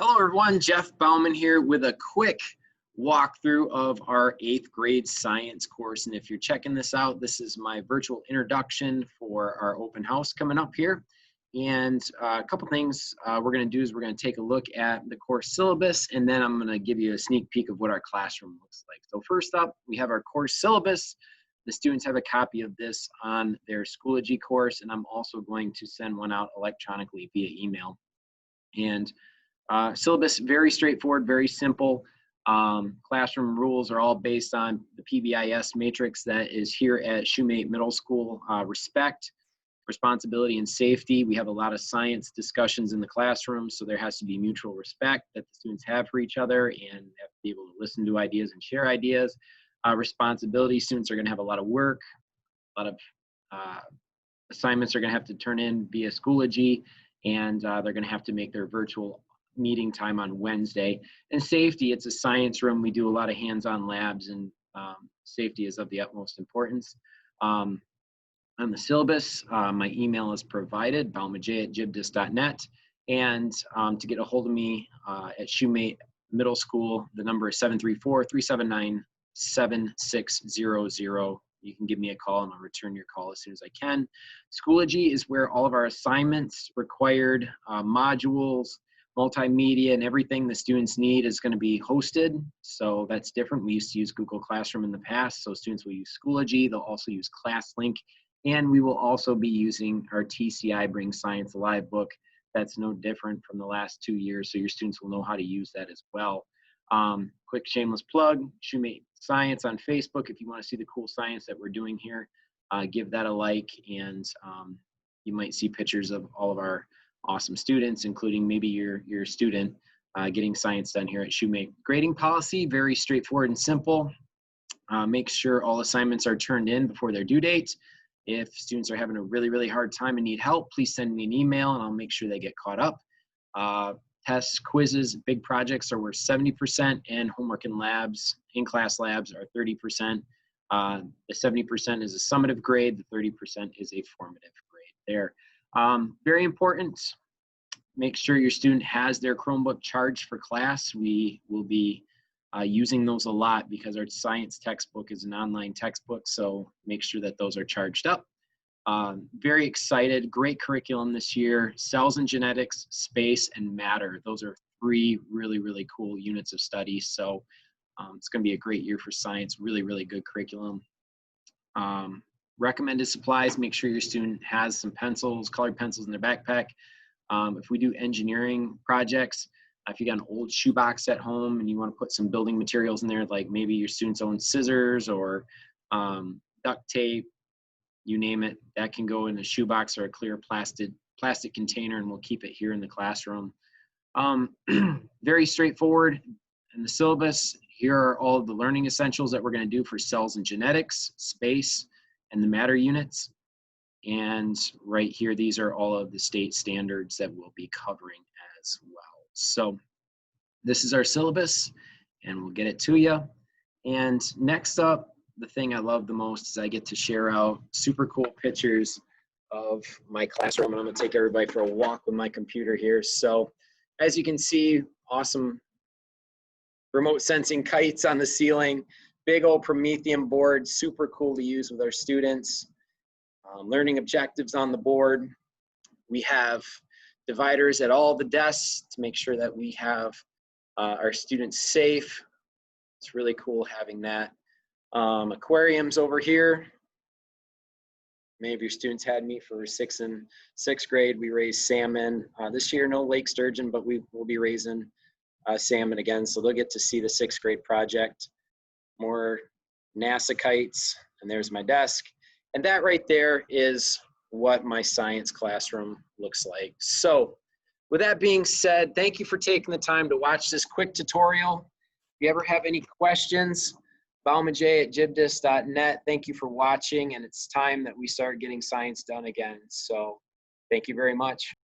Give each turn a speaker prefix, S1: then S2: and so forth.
S1: Hello everyone, Jeff Bouwman here with a quick walkthrough of our 8th grade science course. And if you're checking this out, this is my virtual introduction for our open house coming up here. And a couple things we're going to do is we're going to take a look at the course syllabus, and then I'm going to give you a sneak peek of what our classroom looks like. So first up, we have our course syllabus. The students have a copy of this on their Schoology course, and I'm also going to send one out electronically via email. And syllabus, very straightforward, very simple. Classroom rules are all based on the PBIS matrix that is here at Shoemate Middle School. Respect, responsibility, and safety. We have a lot of science discussions in the classroom, so there has to be mutual respect that the students have for each other, and they have to be able to listen to ideas and share ideas. Responsibility, students are going to have a lot of work, a lot of assignments are going to have to turn in via Schoology, and they're going to have to make their virtual meeting time on Wednesday. And safety, it's a science room. We do a lot of hands-on labs, and safety is of the utmost importance. On the syllabus, my email is provided, bouwmanj@gibdis.net. And to get a hold of me at Shoemate Middle School, the number is 734-379-7600. You can give me a call and I'll return your call as soon as I can. Schoology is where all of our assignments, required modules, multimedia, and everything the students need is going to be hosted. So that's different. We used to use Google Classroom in the past, so students will use Schoology. They'll also use ClassLink, and we will also be using our TCI Bring Science Alive book. That's no different from the last 2 years, so your students will know how to use that as well. Quick shameless plug, Shoemate Science on Facebook. If you want to see the cool science that we're doing here, give that a like, and you might see pictures of all of our awesome students, including maybe your student getting science done here at Shoemate. Grading policy, very straightforward and simple. Make sure all assignments are turned in before their due date. If students are having a really hard time and need help, please send me an email and I'll make sure they get caught up. Tests, quizzes, big projects are worth 70%, and homework and labs, in-class labs, are 30%. The 70% is a summative grade, the 30% is a formative grade there. Very important, make sure your student has their Chromebook charged for class. We will be using those a lot because our science textbook is an online textbook, so make sure that those are charged up. Very excited, great curriculum this year. Cells and genetics, space, and matter. Those are 3 really cool units of study. So it's going to be a great year for science. Really good curriculum. Recommended supplies, make sure your student has some pencils, colored pencils in their backpack. If we do engineering projects, if you got an old shoebox at home and you want to put some building materials in there, like maybe your students own scissors or duct tape, you name it, that can go in a shoebox or a clear plastic container, and we'll keep it here in the classroom. Very straightforward. In the syllabus, here are all of the learning essentials that we're going to do for cells and genetics, space, and the matter units. And right here, these are all of the state standards that we'll be covering as well. So this is our syllabus, and we'll get it to you. And next up, the thing I love the most is I get to share out super cool pictures of my classroom, and I'm going to take everybody for a walk with my computer here. So as you can see, awesome remote sensing kites on the ceiling, big old Promethean board, super cool to use with our students. Learning objectives on the board. We have dividers at all the desks to make sure that we have our students safe. It's really cool having that. Aquariums over here. Many of your students had me for 6th and 6th grade. We raised salmon. This year, no lake sturgeon, but we will be raising salmon again, so they'll get to see the 6th grade project. More NASA kites, and there's my desk. And that right there is what my science classroom looks like. So with that being said, thank you for taking the time to watch this quick tutorial. If you ever have any questions, bouwmanj@gibdis.net. Thank you for watching, and it's time that we start getting science done again. So thank you very much.